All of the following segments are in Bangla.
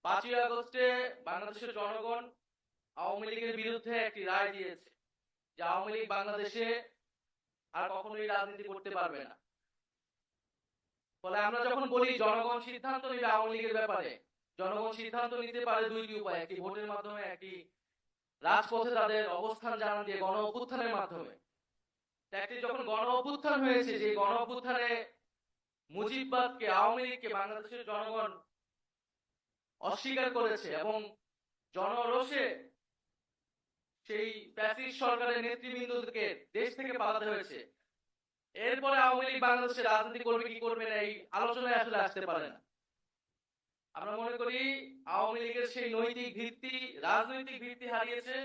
5ই আগস্টে বাংলাদেশের জনগণ আওয়ামী লীগের বিরুদ্ধে একটি রায় দিয়েছে যে আওয়ামী লীগ বাংলাদেশে আর কখনোই রাজনীতি করতে পারবে না। ফলে আমরা যখন বলি জনগণ সিদ্ধান্ত নেবে আওয়ামী লীগের ব্যাপারে, জনগণ সিদ্ধান্ত নিতে পারে দুইটি উপায়, একটি ভোটের মাধ্যমে, একটি রাজপথে তাদের অবস্থান জানান দিয়ে গণ অভ্যুত্থানের মাধ্যমে। তা একটি যখন গণ অভ্যুত্থান হয়েছে, যে গণ অভ্যুত্থানে মুজিববাদকে, আওয়ামী লীগকে বাংলাদেশের জনগণ অস্বীকার করেছে এবং জনরোষে সেই ফ্যাসিস্ট সরকারের নেতৃবৃন্দকে দেশ থেকে পালাতে হয়েছে। এরপরে আওয়ামী লীগ বাংলাদেশে রাজনীতি করবে কি করবে না এই আলোচনায় আসলে আসতে পারে না। আমরা মনে করি আওয়ামী লীগের সেই নৈতিক ভিত্তি, রাজনৈতিক ভিত্তি হারিয়েছে।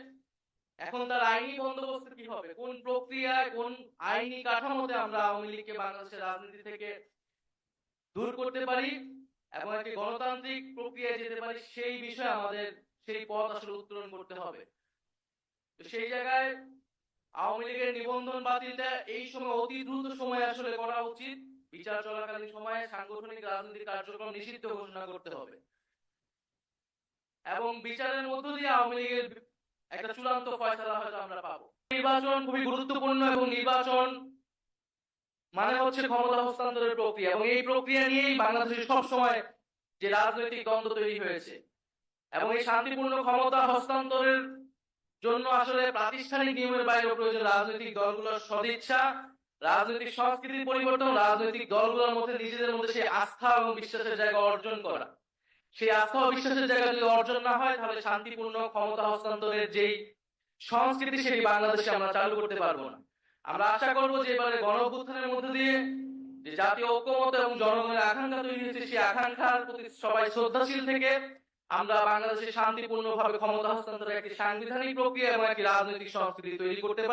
এখন তার আইনি বন্দোবস্ত কি হবে, কোন প্রক্রিয়ায়, কোন আইনি কাঠামোতে আমরা আওয়ামী লীগকে বাংলাদেশের রাজনীতি থেকে দূর করতে পারি এবং একটি গণতান্ত্রিক প্রক্রিয়ায় যেতে পারি, সেই বিষয়ে আমাদের সেই পথ আসলে উত্তোলন করতে হবে। তো সেই জায়গায় আওয়ামী লীগের নিবন্ধন বাতিলটা এই সময় অতি দ্রুত সময়ে আসলে করা উচিত। বিচার চলাকালীন সময়ে সাংগঠনিক রাজনৈতিক কার্যক্রম নিষিদ্ধ ঘোষণা করতে হবে এবং বিচারের মধ্য দিয়ে আওয়ামী লীগের একটা চূড়ান্ত ফয়সালা হয়তো আমরা পাবো। নির্বাচন খুবই গুরুত্বপূর্ণ এবং নির্বাচন মানে হচ্ছে ক্ষমতা হস্তান্তরের প্রক্রিয়া, এবং এই প্রক্রিয়া নিয়েই বাংলাদেশে সবসময় যে রাজনৈতিক দ্বন্দ্ব তৈরি হয়েছে। এবং এই শান্তিপূর্ণ ক্ষমতা হস্তান্তরের জন্য আসলে প্রাতিষ্ঠানিক নিয়মের বাইরে প্রয়োজন রাজনৈতিক দলগুলোর সদিচ্ছা, রাজনৈতিক সংস্কৃতির পরিবর্তন, রাজনৈতিক দলগুলোর মধ্যে নিজেদের মধ্যে সেই আস্থা এবং বিশ্বাসের জায়গা অর্জন করা। সেই আস্থা ও বিশ্বাসের জায়গা যদি অর্জন না হয়, তাহলে শান্তিপূর্ণ ক্ষমতা হস্তান্তরের যেই সংস্কৃতি, সেটি বাংলাদেশে আমরা চালু করতে পারবো না। আমরা আশা করবো যে এবারে গণ অভ্যুত্থানের মধ্য দিয়ে যে জাতীয় ঐক্যমত এবং জনগণের আকাঙ্ক্ষা তৈরি হয়েছে, সেই আকাঙ্ক্ষার প্রতি সবাই শ্রদ্ধাশীল থেকে আমরা বাংলাদেশে শান্তিপূর্ণভাবে ক্ষমতা হস্তান্তরের একটি সাংবিধানিক প্রক্রিয়া এবং একটি রাজনৈতিক সংস্কৃতি তৈরি করতে পারি।